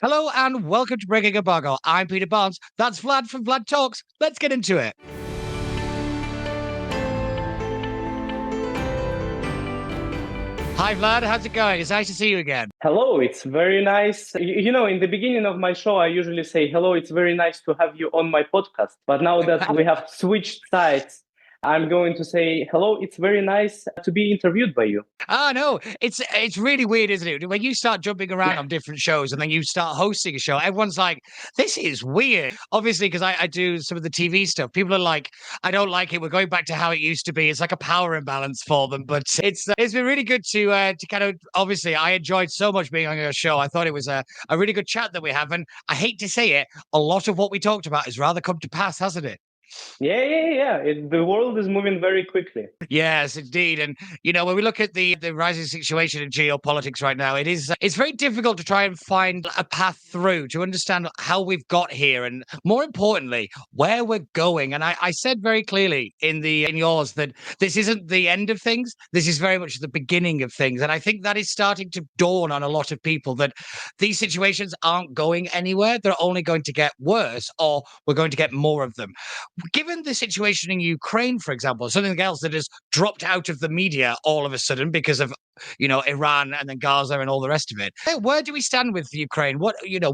Hello and welcome to Breaking Embargo. I'm Peter Barnes. That's Vlad from Vlad Talks. Let's get into it. Hi, Vlad. How's it going? It's nice to see you again. Hello, it's very nice. In the beginning of my show, I usually say, hello, it's very nice to have you on my podcast. But now that we have switched sides, I'm going to say, hello, it's very nice to be interviewed by you. No, it's really weird, isn't it? When you start jumping around on different shows and then you start hosting a show, everyone's like, "This is weird." Obviously, because I do some of the TV stuff, people are like, "I don't like it. We're going back to how it used to be." It's like a power imbalance for them. But it's been really good to kind of obviously I enjoyed so much being on your show. I thought it was a really good chat that we have, and I hate to say it, a lot of what we talked about has rather come to pass, hasn't it? Yeah. The world is moving very quickly. Yes, indeed. And when we look at the rising situation in geopolitics right now, it's very difficult to try and find a path through to understand how we've got here, and more importantly, where we're going. And I said very clearly in yours that this isn't the end of things. This is very much the beginning of things. And I think that is starting to dawn on a lot of people that these situations aren't going anywhere. They're only going to get worse, or we're going to get more of them. Given the situation in Ukraine, for example, something else that has dropped out of the media all of a sudden because of, Iran and then Gaza and all the rest of it. Where do we stand with Ukraine?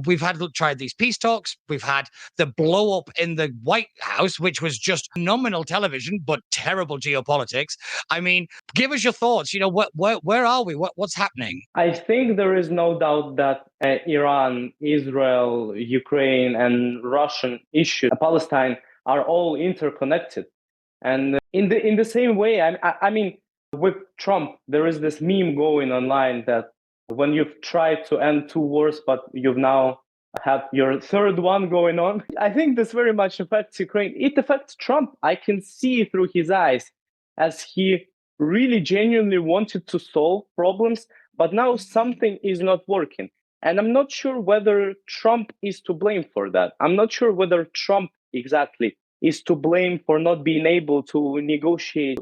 We've tried these peace talks. We've had the blow up in the White House, which was just nominal television, but terrible geopolitics. I mean, give us your thoughts. Where are we? What's happening? I think there is no doubt that Iran, Israel, Ukraine, and Russian issue, Palestine, are all interconnected. And in the same way, I mean, with Trump, there is this meme going online that when you've tried to end two wars, but you've now had your third one going on. I think this very much affects Ukraine. It affects Trump. I can see through his eyes as he really genuinely wanted to solve problems, but now something is not working. And I'm not sure whether Trump is to blame for that. I'm not sure whether Trump exactly is to blame for not being able to negotiate,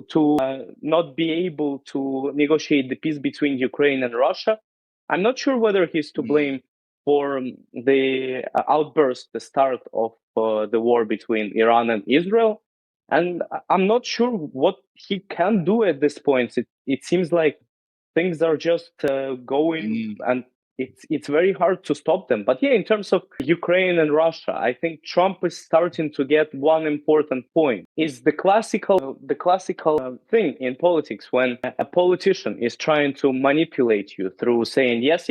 not be able to negotiate the peace between Ukraine and Russia. I'm not sure whether he's to blame for the outburst, the start of the war between Iran and Israel. And I'm not sure what he can do at this point. It seems like things are just going and it's very hard to stop them. But yeah, in terms of Ukraine and Russia, I think Trump is starting to get one important point. Is the classical thing in politics when a politician is trying to manipulate you through saying yes,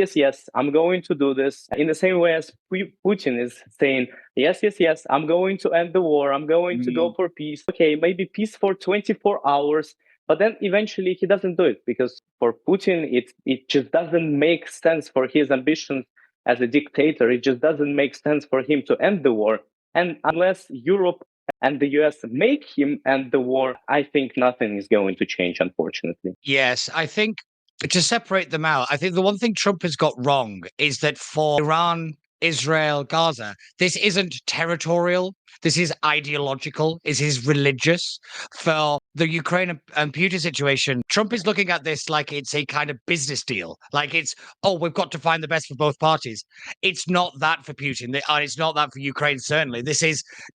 I'm going to do this, in the same way as Putin is saying yes, I'm going to end the war, I'm going to go for peace. Okay, maybe peace for 24 hours. But then eventually he doesn't do it because for Putin, it just doesn't make sense for his ambitions as a dictator. It just doesn't make sense for him to end the war. And unless Europe and the US make him end the war, I think nothing is going to change, unfortunately. Yes, I think to separate them out, I think the one thing Trump has got wrong is that for Iran, Israel, Gaza, this isn't territorial. This is ideological. This is religious. For the Ukraine and Putin situation, Trump is looking at this like it's a kind of business deal. Like we've got to find the best for both parties. It's not that for Putin, and it's not that for Ukraine. Certainly, this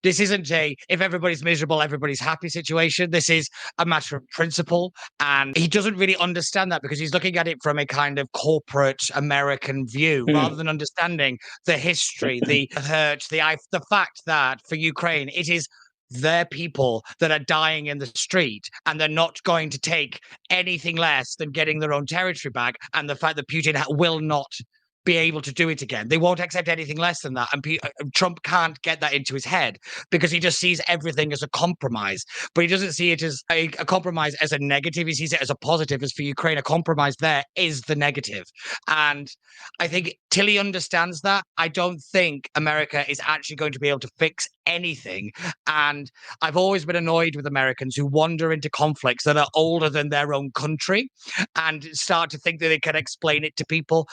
isn't a if everybody's miserable, everybody's happy situation. This is a matter of principle, and he doesn't really understand that because he's looking at it from a kind of corporate American view rather than understanding the history, the hurt, the fact that for Ukraine, it is their people that are dying in the street, and they're not going to take anything less than getting their own territory back. And the fact that Putin will not be able to do it again. They won't accept anything less than that. And Trump can't get that into his head because he just sees everything as a compromise. But he doesn't see it as a compromise as a negative. He sees it as a positive. As for Ukraine, a compromise there is the negative. And I think till he understands that, I don't think America is actually going to be able to fix anything. And I've always been annoyed with Americans who wander into conflicts that are older than their own country and start to think that they can explain it to people.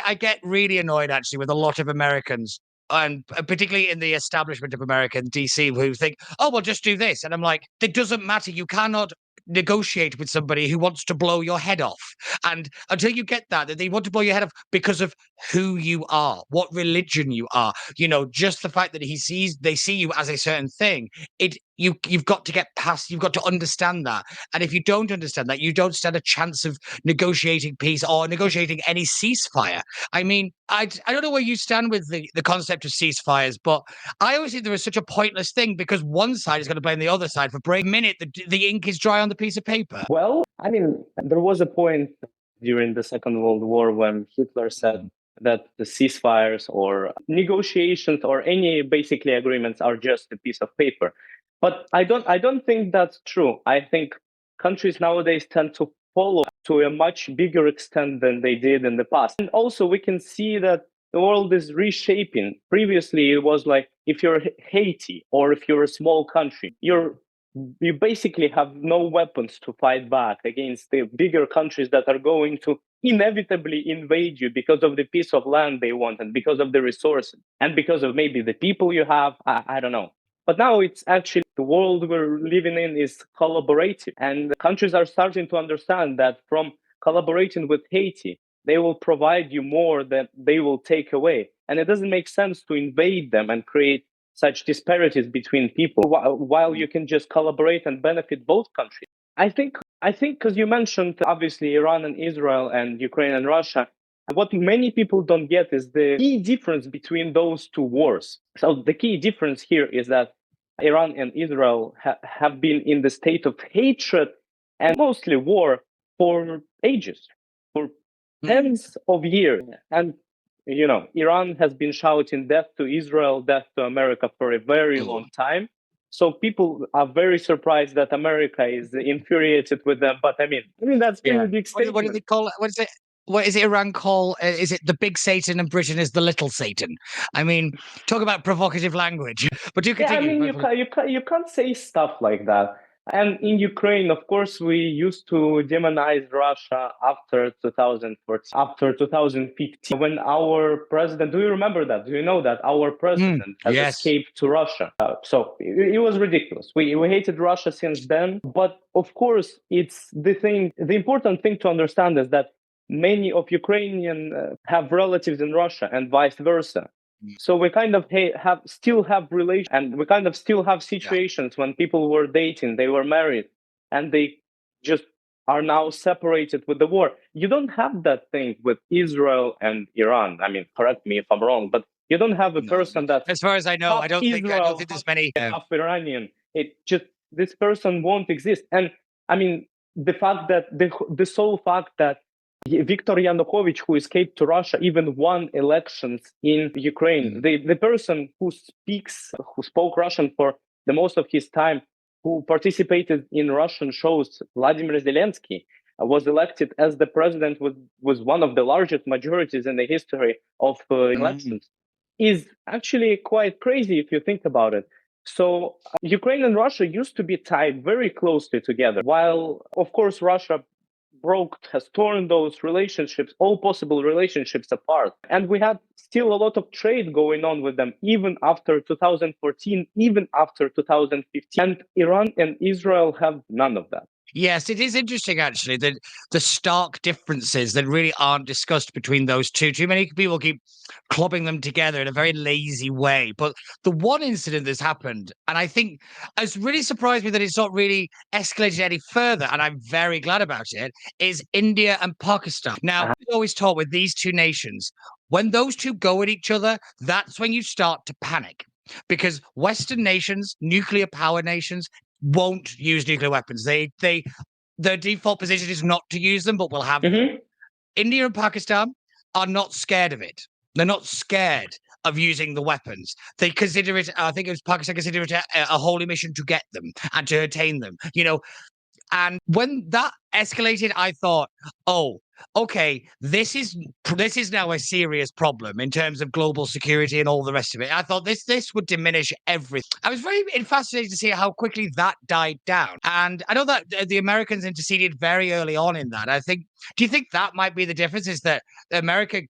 I get really annoyed actually with a lot of Americans, and particularly in the establishment of America in DC, who think, oh, well, just do this. And I'm like, it doesn't matter. You cannot negotiate with somebody who wants to blow your head off. And until you get that they want to blow your head off because of who you are, what religion you are, just the fact that they see you as a certain thing, you've got to get past, you've got to understand that. And if you don't understand that, you don't stand a chance of negotiating peace or negotiating any ceasefire. I mean, I don't know where you stand with the concept of ceasefires, but I always think there is such a pointless thing because one side is going to blame the other side for breaking. The minute the ink is dry on the piece of paper. Well, I mean, there was a point during the Second World War when Hitler said that the ceasefires or negotiations or any basically agreements are just a piece of paper. But I don't think that's true. I think countries nowadays tend to follow to a much bigger extent than they did in the past. And also we can see that the world is reshaping. Previously it was like if you're Haiti or if you're a small country, you basically have no weapons to fight back against the bigger countries that are going to inevitably invade you because of the piece of land they want and because of the resources and because of maybe the people you have. I don't know. But now it's actually the world we're living in is collaborative, and countries are starting to understand that from collaborating with Haiti, they will provide you more than they will take away. And it doesn't make sense to invade them and create such disparities between people while you can just collaborate and benefit both countries. I think because you mentioned obviously Iran and Israel and Ukraine and Russia, what many people don't get is the key difference between those two wars. So the key difference here is that Iran and Israel have been in the state of hatred and mostly war for ages, for tens of years. And Iran has been shouting death to Israel, death to America for a very long time. So people are very surprised that America is infuriated with them. But I mean that's a big statement. What do they call it? What is it? What is it Iran call? Is it the big Satan and Britain is the little Satan? I mean, talk about provocative language. But you continue. You can't say stuff like that. And in Ukraine, of course, we used to demonize Russia after 2014, after 2015, when our president, do you remember that? Do you know that our president has escaped to Russia? So it was ridiculous. We hated Russia since then. But of course, the important thing to understand is that many of Ukrainians have relatives in Russia and vice versa. So we kind of still have relations, and we kind of still have situations when people were dating, they were married, and they just are now separated with the war. You don't have that thing with Israel and Iran. I mean, correct me if I'm wrong, but you don't have a person that, as far as I know, I don't think there's many half Iranian. This person won't exist. And I mean, the fact that the sole fact that Viktor Yanukovych, who escaped to Russia, even won elections in Ukraine. The person who spoke Russian for the most of his time, who participated in Russian shows, Vladimir Zelensky, was elected as the president with one of the largest majorities in the history of elections, is actually quite crazy if you think about it. So Ukraine and Russia used to be tied very closely together, while, of course, Russia has torn those relationships, all possible relationships apart. And we had still a lot of trade going on with them, even after 2014, even after 2015. And Iran and Israel have none of that. Yes, it is interesting, actually, that the stark differences that really aren't discussed between those two. Too many people keep clubbing them together in a very lazy way. But the one incident that's happened, and I think it's really surprised me that it's not really escalated any further, and I'm very glad about it, is India and Pakistan. Now, we always talk with these two nations, when those two go at each other, that's when you start to panic. Because Western nations, nuclear power nations, won't use nuclear weapons. Their default position is not to use them, but will have them. India and Pakistan are not scared of it. They're not scared of using the weapons. They consider it, I think it was Pakistan, consider it a holy mission to get them and to attain them, And when that escalated, I thought, oh, okay, this is now a serious problem in terms of global security and all the rest of it. I thought this would diminish everything. I was very fascinated to see how quickly that died down. And I know that the Americans interceded very early on in that. Do you think that might be the difference, is that America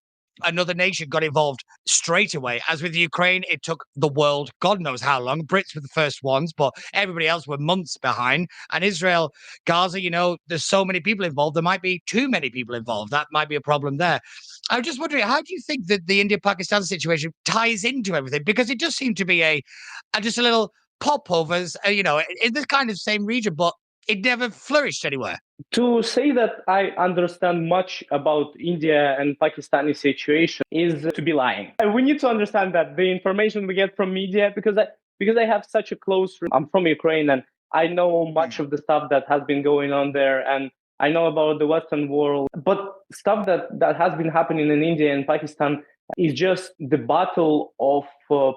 another nation got involved straight away. As with Ukraine, it took the world, God knows how long. Brits were the first ones, but everybody else were months behind. And Israel, Gaza, there's so many people involved. There might be too many people involved. That might be a problem there. I'm just wondering, how do you think that the India-Pakistan situation ties into everything? Because it does seem to be just a little popovers, in this kind of same region, but it never flourished anywhere. To say that I understand much about India and Pakistani situation is to be lying. We need to understand that the information we get from media, because I have such a I'm from Ukraine, and I know much of the stuff that has been going on there, and I know about the Western world. But stuff that has been happening in India and Pakistan is just the battle of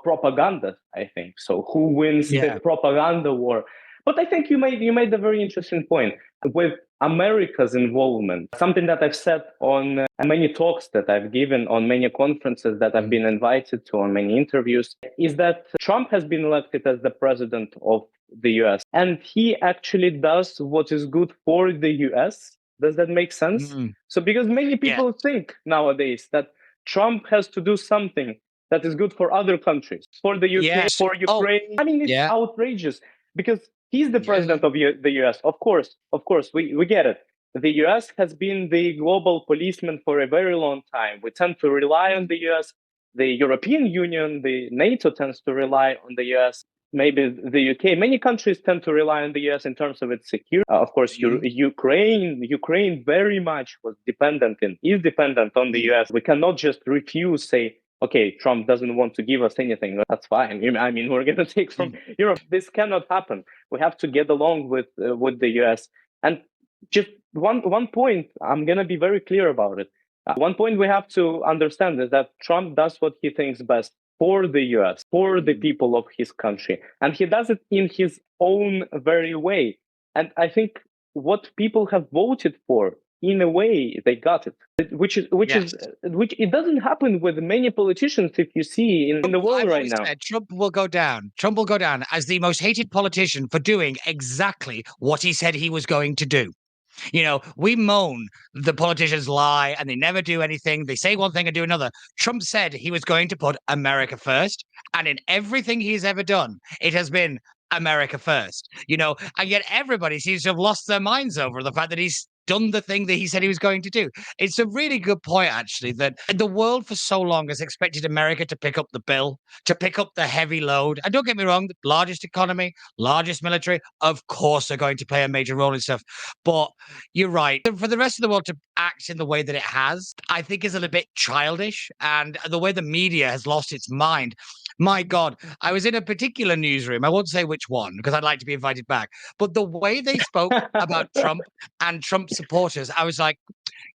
propaganda, I think. So who wins the propaganda war? But I think you made a very interesting point with America's involvement. Something that I've said on many talks that I've given, on many conferences that I've been invited to, on many interviews, is that Trump has been elected as the president of the US, and he actually does what is good for the US. Does that make sense? So because many people think nowadays that Trump has to do something that is good for other countries, for the UK, for Ukraine. I mean, it's outrageous because he's the president of the US. Of course, we get it. The US has been the global policeman for a very long time. We tend to rely on the US. The European Union, the NATO tends to rely on the US. Maybe the UK. Many countries tend to rely on the US in terms of its security. Of course, Ukraine very much is dependent on the US. We cannot just refuse, say, okay, Trump doesn't want to give us anything. That's fine. I mean, we're going to take from Europe. This cannot happen. We have to get along with the US. And just one point, I'm going to be very clear about it. One point we have to understand is that Trump does what he thinks best for the US, for the people of his country. And he does it in his own very way. And I think what people have voted for, in a way, they got it, which it doesn't happen with many politicians. If you see in the world right now, Trump will go down. Trump will go down as the most hated politician for doing exactly what he said he was going to do. We moan the politicians lie and they never do anything. They say one thing and do another. Trump said he was going to put America first. And in everything he's ever done, it has been America first, and yet everybody seems to have lost their minds over the fact that he's done the thing that he said he was going to do. It's a really good point, actually, that the world for so long has expected America to pick up the bill, to pick up the heavy load. And don't get me wrong, the largest economy, largest military, of course, are going to play a major role in stuff. But you're right. For the rest of the world to act in the way that it has, I think is a little bit childish. And the way the media has lost its mind. My God, I was in a particular newsroom. I won't say which one because I'd like to be invited back. But the way they spoke about Trump and Trump supporters, I was like,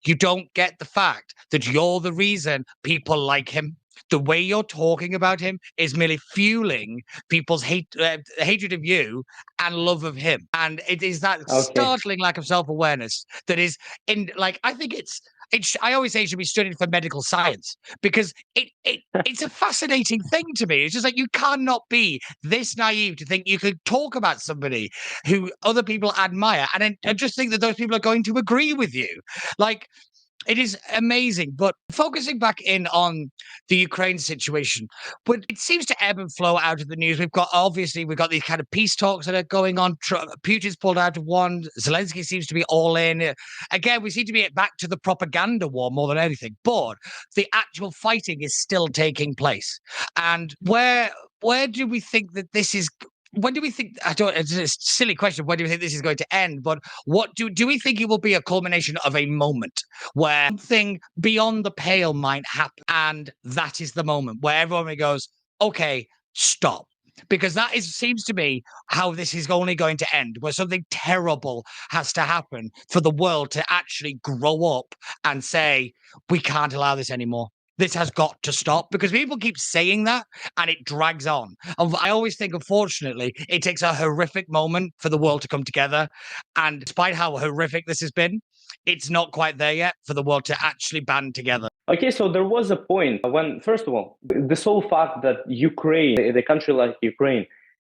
you don't get the fact that you're the reason people like him. The way you're talking about him is merely fueling people's hatred of you and love of him. And it is that startling lack of self-awareness that is I think I always say it should be studied for medical science because it's a fascinating thing to me. It's just like you cannot be this naive to think you could talk about somebody who other people admire and just think that those people are going to agree with you. It is amazing, but focusing back in on the Ukraine situation, but it seems to ebb and flow out of the news. We've got these kind of peace talks that are going on. Putin's pulled out of one. Zelensky seems to be all in. Again, we seem to be back to the propaganda war more than anything, but the actual fighting is still taking place. And where do we think that this is? When do we think? It's a silly question. When do we think this is going to end? But what do we think it will be a culmination of a moment where something beyond the pale might happen, and that is the moment where everyone goes, "Okay, stop." Because seems to me how this is only going to end, where something terrible has to happen for the world to actually grow up and say, we can't allow this anymore. This has got to stop, because people keep saying that and it drags on. And I always think, unfortunately, it takes a horrific moment for the world to come together. And despite how horrific this has been, it's not quite there yet for the world to actually band together. Okay, so there was a point when, first of all, the sole fact that Ukraine, a country like Ukraine,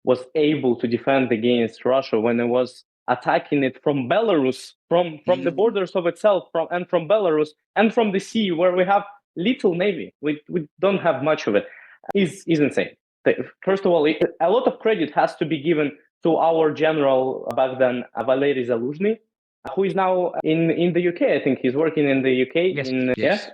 was able to defend against Russia when it was attacking it from Belarus, from the borders of itself, from Belarus, and from the sea, where we have little navy. We don't have much of it. Is insane. First of all, a lot of credit has to be given to our general back then, Valery Zaluzhny, who is now in the UK. I think he's working in the UK. Yes.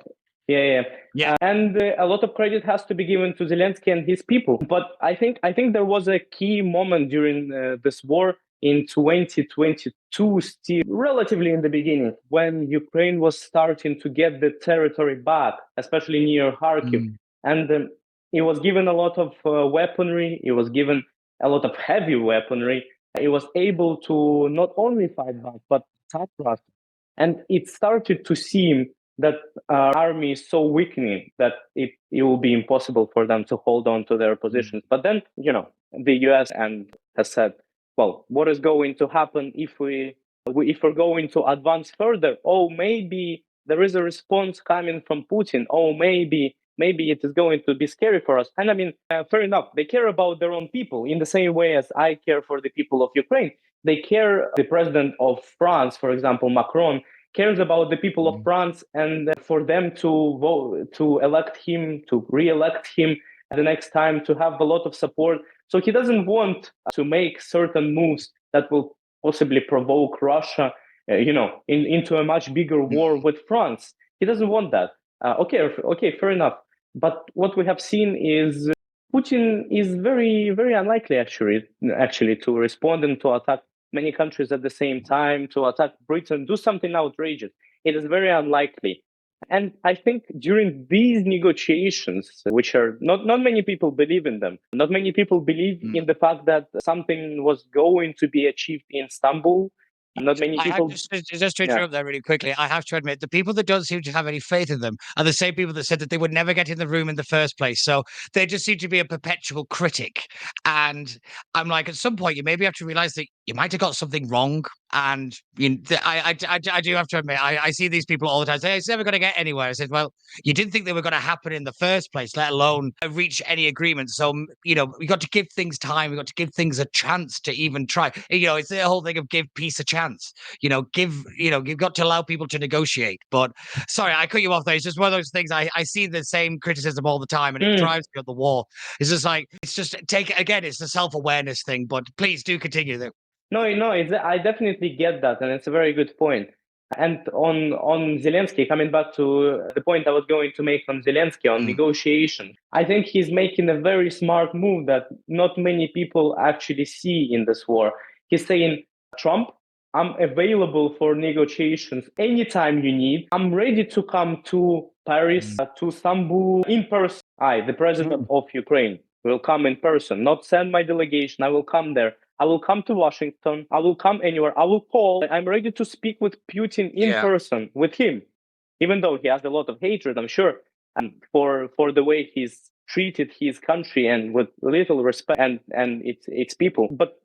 Yeah. And a lot of credit has to be given to Zelensky and his people. But I think there was a key moment during this war in 2022, still relatively in the beginning, when Ukraine was starting to get the territory back, especially near Kharkiv. And it was given a lot of weaponry. It was given a lot of heavy weaponry. It was able to not only fight back, but attack Russia. And it started to seem that our army is so weakening that it will be impossible for them to hold on to their positions. But then, the US has said, well, what is going to happen if we're going to advance further? Oh, maybe there is a response coming from Putin. Oh, maybe it is going to be scary for us. And I mean, fair enough. They care about their own people in the same way as I care for the people of Ukraine. They care. The president of France, for example, Macron, cares about the people of France, and for them to vote, to elect him, to re-elect him the next time, to have a lot of support. So he doesn't want to make certain moves that will possibly provoke Russia, into a much bigger war with France. He doesn't want that. Okay, fair enough. But what we have seen is Putin is very, very unlikely, actually, to respond and to attack many countries at the same time, to attack Britain, do something outrageous. It is very unlikely. And I think during these negotiations, which are not many people believe in them, not many people believe in the fact that something was going to be achieved in Istanbul. Not many people. Just to interrupt there really quickly, I have to admit the people that don't seem to have any faith in them are the same people that said that they would never get in the room in the first place. So they just seem to be a perpetual critic. And I'm like, at some point, you maybe have to realize that you might have got something wrong. And I do have to admit, I see these people all the time say, it's never going to get anywhere. I said, well, you didn't think they were going to happen in the first place, let alone reach any agreement. So, we got to give things time. We got to give things a chance to even try. It's the whole thing of give peace a chance. You've got to allow people to negotiate. But sorry, I cut you off there. It's just one of those things. I see the same criticism all the time, and it drives me up the wall. It's just like, it's the self-awareness thing. But please do continue there. No, I definitely get that, and it's a very good point. And on Zelensky, coming back to the point I was going to make on Zelensky on negotiation, I think he's making a very smart move that not many people actually see in this war. He's saying, Trump, I'm available for negotiations anytime you need. I'm ready to come to Paris, to Istanbul in person. The president of Ukraine, will come in person, not send my delegation. I will come there. I will come to Washington. I will come anywhere. I will call. I'm ready to speak with Putin in person with him, even though he has a lot of hatred, I'm sure, and for the way he's treated his country and with little respect and its people. But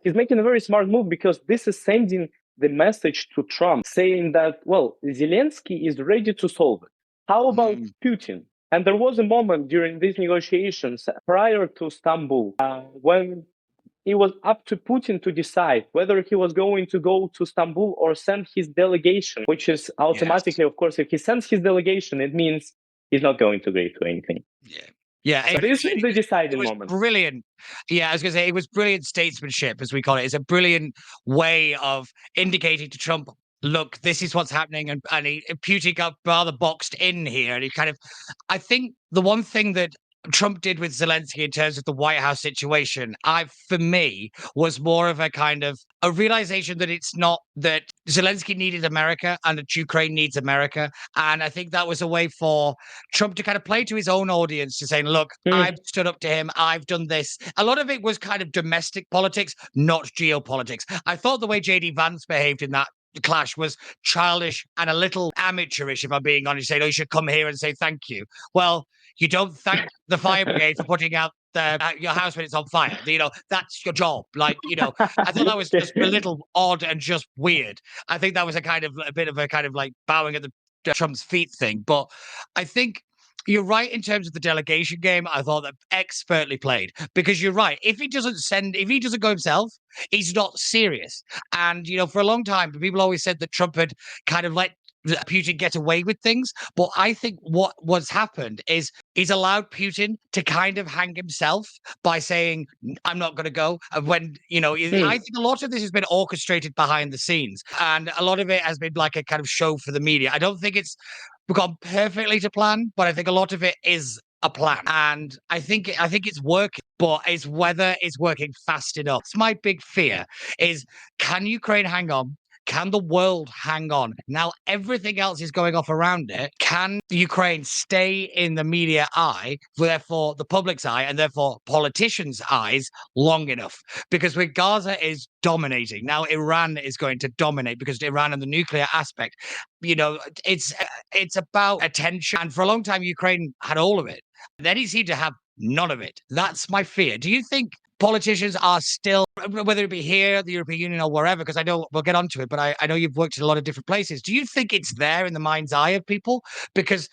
he's making a very smart move because this is sending the message to Trump saying that, well, Zelensky is ready to solve it. How about Putin? And there was a moment during these negotiations prior to Istanbul when it was up to Putin to decide whether he was going to go to Istanbul or send his delegation, which is automatically, of course, if he sends his delegation, it means he's not going to agree to anything. Yeah. So this is the deciding moment. Brilliant. Yeah, I was going to say, it was brilliant statesmanship, as we call it. It's a brilliant way of indicating to Trump, look, this is what's happening. And Putin got rather boxed in here. And I think the one thing that Trump did with Zelensky in terms of the White House situation, for me, was more of a kind of a realization that it's not that Zelensky needed America and that Ukraine needs America. And I think that was a way for Trump to kind of play to his own audience, to saying, look, I've stood up to him. I've done this. A lot of it was kind of domestic politics, not geopolitics. I thought the way J.D. Vance behaved in that clash was childish and a little amateurish, if I'm being honest, saying, oh, you should come here and say thank you. Well, you don't thank the fire brigade for putting out your house when it's on fire. That's your job. I thought that was just a little odd and just weird. I think that was a bit of a kind of like bowing at the Trump's feet thing. But I think you're right in terms of the delegation game. I thought that expertly played, because you're right. If he doesn't go himself, he's not serious. And, for a long time, people always said that Trump had kind of let Putin get away with things. But I think what's happened is he's allowed Putin to kind of hang himself by saying, I'm not going to go. And when, I think a lot of this has been orchestrated behind the scenes. And a lot of it has been like a kind of show for the media. I don't think it's gone perfectly to plan, but I think a lot of it is a plan. And I think it's working, but it's whether it's working fast enough. It's my big fear is, can Ukraine hang on? Can the world hang on? Now, everything else is going off around it. Can Ukraine stay in the media eye, therefore the public's eye, and therefore politicians' eyes long enough? Because with Gaza is dominating. Now, Iran is going to dominate because Iran and the nuclear aspect, it's about attention. And for a long time, Ukraine had all of it. Then he seemed to have none of it. That's my fear. Do you think politicians are still, whether it be here, the European Union, or wherever, because I know we'll get onto it, but I know you've worked in a lot of different places. Do you think it's there in the mind's eye of people? Because,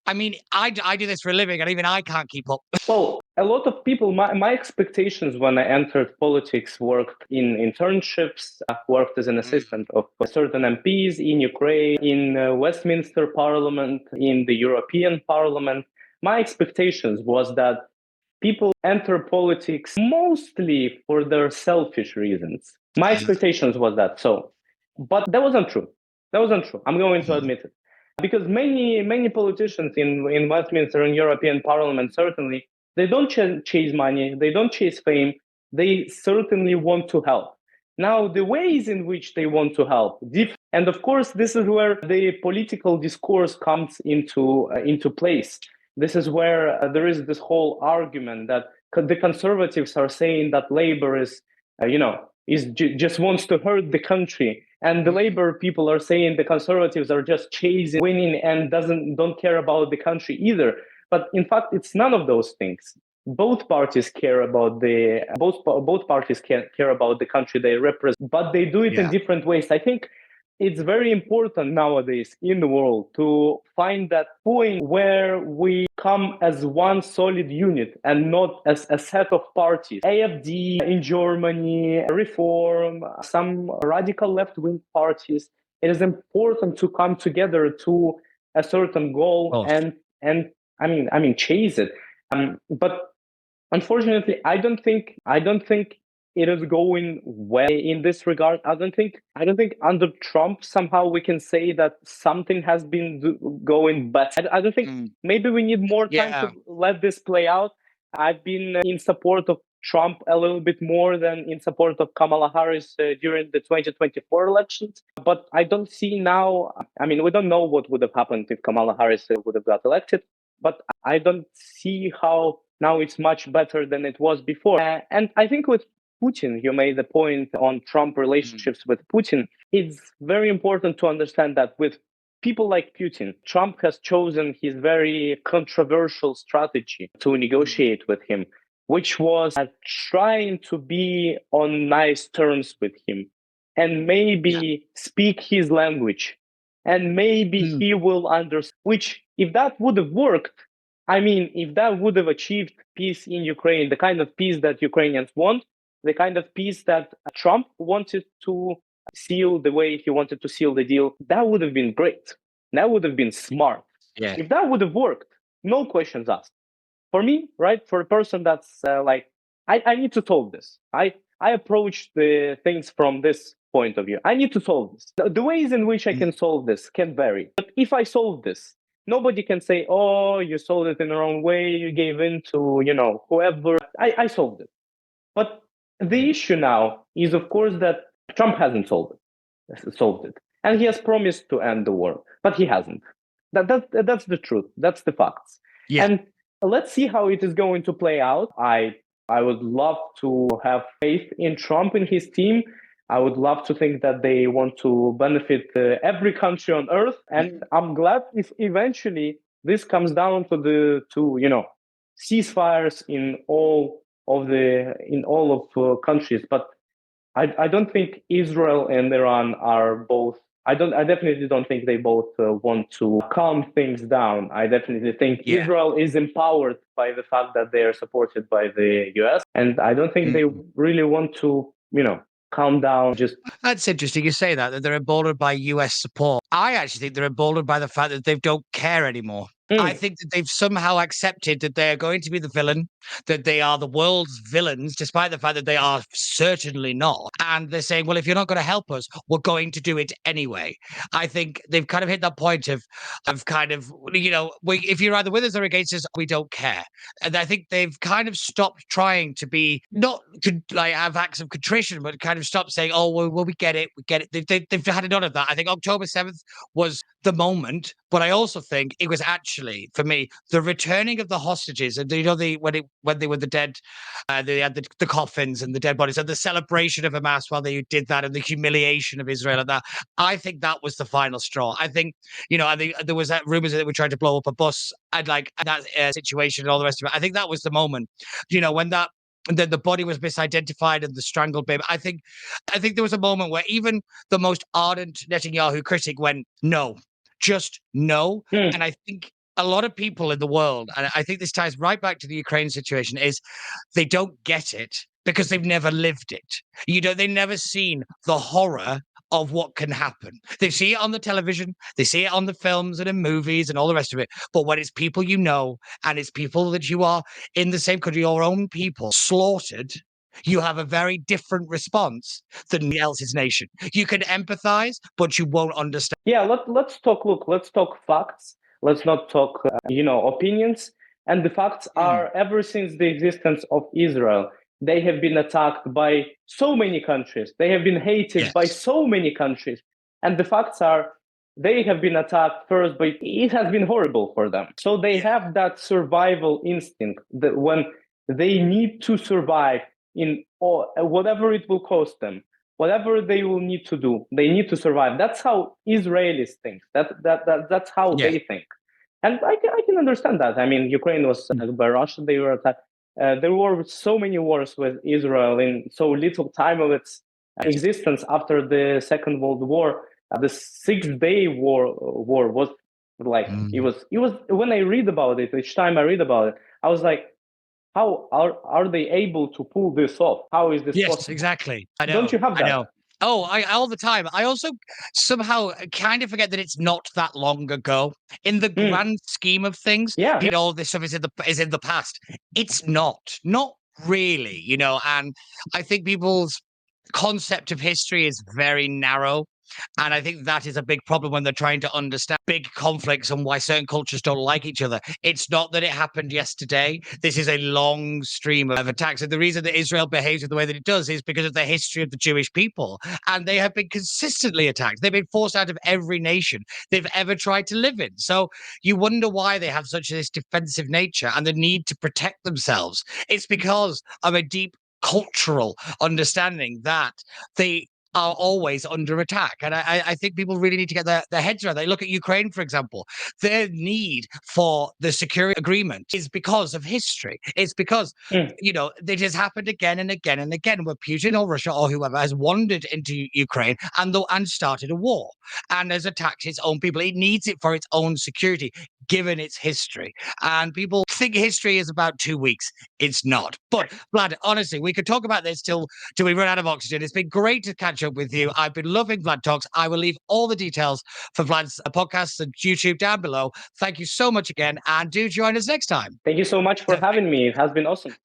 I mean, I do this for a living, and even I can't keep up. Well, a lot of people, my expectations when I entered politics, worked in internships, worked as an assistant of certain MPs in Ukraine, in Westminster Parliament, in the European Parliament. My expectations was that people enter politics mostly for their selfish reasons. My expectations was that. But that wasn't true. I'm going to admit it. Because many politicians in Westminster and European Parliament, certainly, they don't chase money, they don't chase fame, they certainly want to help. Now, the ways in which they want to help, and of course, this is where the political discourse comes into place. This is where there is this whole argument that the conservatives are saying that Labour just wants to hurt the country, and the Labour people are saying the conservatives are just chasing winning and don't care about the country either. But in fact, it's none of those things. Both parties care about both parties care about the country they represent, but they do it in different ways. I think it's very important nowadays in the world to find that point where we come as one solid unit and not as a set of parties. AfD in Germany, Reform, some radical left-wing parties. It is important to come together to a certain goal and I mean chase it. But unfortunately, I don't think it is going well in this regard. I don't think under Trump somehow we can say that something has been going better. I don't think maybe we need more time to let this play out. I've been in support of Trump a little bit more than in support of Kamala Harris during the 2024 elections. But I don't see now, I mean, we don't know what would have happened if Kamala Harris would have got elected, but I don't see how now it's much better than it was before. And I think with Putin, you made the point on Trump relationships with Putin. It's very important to understand that with people like Putin, Trump has chosen his very controversial strategy to negotiate with him, which was trying to be on nice terms with him and maybe speak his language. And maybe he will understand, which if that would have worked, I mean, if that would have achieved peace in Ukraine, the kind of peace that Ukrainians want, the kind of peace that Trump wanted to seal the way he wanted to seal the deal, that would have been great. That would have been smart. Yeah. If that would have worked, no questions asked. For me, right, for a person that's I need to solve this. I approach the things from this point of view. I need to solve this. The ways in which I can solve this can vary. But if I solve this, nobody can say, oh, you solved it in the wrong way, you gave in to, whoever. I solved it. But the issue now is, of course, that Trump hasn't solved it. And he has promised to end the war, but he hasn't. That's the truth. That's the facts. Yeah. And let's see how it is going to play out. I would love to have faith in Trump and his team. I would love to think that they want to benefit every country on earth. And I'm glad if eventually this comes down to ceasefires in all of countries. But I don't think Israel and Iran are both. I definitely don't think they both want to calm things down. I definitely think Israel is empowered by the fact that they are supported by the US, and I don't think they really want to, calm down. That's interesting. You say that they're emboldened by US support. I actually think they're emboldened by the fact that they don't care anymore. I Mm. think that they've somehow accepted that they are going to be the villain, that they are the world's villains, despite the fact that they are certainly not. And they're saying, well, if you're not going to help us, we're going to do it anyway. I think they've kind of hit that point of kind of, if you're either with us or against us, we don't care. And I think they've kind of stopped trying to be, not to like have acts of contrition, but kind of stopped saying, oh, well we get it, we get it. They've had none of that. I think October 7th was the moment, but I also think it was actually, for me, the returning of the hostages, and when they were the dead, they had the coffins and the dead bodies, and the celebration of Hamas while they did that, and the humiliation of Israel at that. I think that was the final straw. I think, there was that rumors that they were trying to blow up a bus, and like that situation and all the rest of it. I think that was the moment, when that. And then the body was misidentified and the strangled baby. I think there was a moment where even the most ardent Netanyahu critic went, no, just no. Mm. And I think a lot of people in the world, and I think this ties right back to the Ukraine situation, is they don't get it because they've never lived it. They've never seen the horror of what can happen. They see it on the television, they see it on the films and in movies and all the rest of it. But when it's people and it's people that you are in the same country, your own people slaughtered, you have a very different response than the else's nation. You can empathize, but you won't understand. Yeah, let's talk facts. Let's not talk, opinions. And the facts are, ever since the existence of Israel, they have been attacked by so many countries. They have been hated by so many countries. And the facts are, they have been attacked first, but it has been horrible for them. So they have that survival instinct that when they need to survive in whatever it will cost them, whatever they will need to do, they need to survive. That's how Israelis think. That's how they think. And I can understand that. I mean, Ukraine was attacked by Russia. They were attacked. There were so many wars with Israel in so little time of its existence after the Second World War. The 6-day war was like, it was when I read about it, each time I read about it, I was like, how are they able to pull this off? How is this possible? Yes, exactly. I know. Don't you have that? I know. Oh, I all the time. I also somehow kind of forget that it's not that long ago. In the grand scheme of things, all this stuff is in the past. It's not really, and I think people's concept of history is very narrow. And I think that is a big problem when they're trying to understand big conflicts and why certain cultures don't like each other. It's not that it happened yesterday. This is a long stream of attacks. And the reason that Israel behaves the way that it does is because of the history of the Jewish people. And they have been consistently attacked. They've been forced out of every nation they've ever tried to live in. So you wonder why they have such this defensive nature and the need to protect themselves. It's because of a deep cultural understanding that they are always under attack. And I think people really need to get their heads around that. Look at Ukraine, for example. Their need for the security agreement is because of history. It's because, it has happened again and again and again where Putin or Russia or whoever has wandered into Ukraine and started a war and has attacked its own people. It needs it for its own security, given its history. And people think history is about 2 weeks. It's not. But Vlad, honestly, we could talk about this till we run out of oxygen. It's been great to catch up with you. I've been loving Vlad Talks. I will leave all the details for Vlad's podcasts and YouTube down below. Thank you so much again, and do join us next time. Thank you so much for having me. It has been awesome.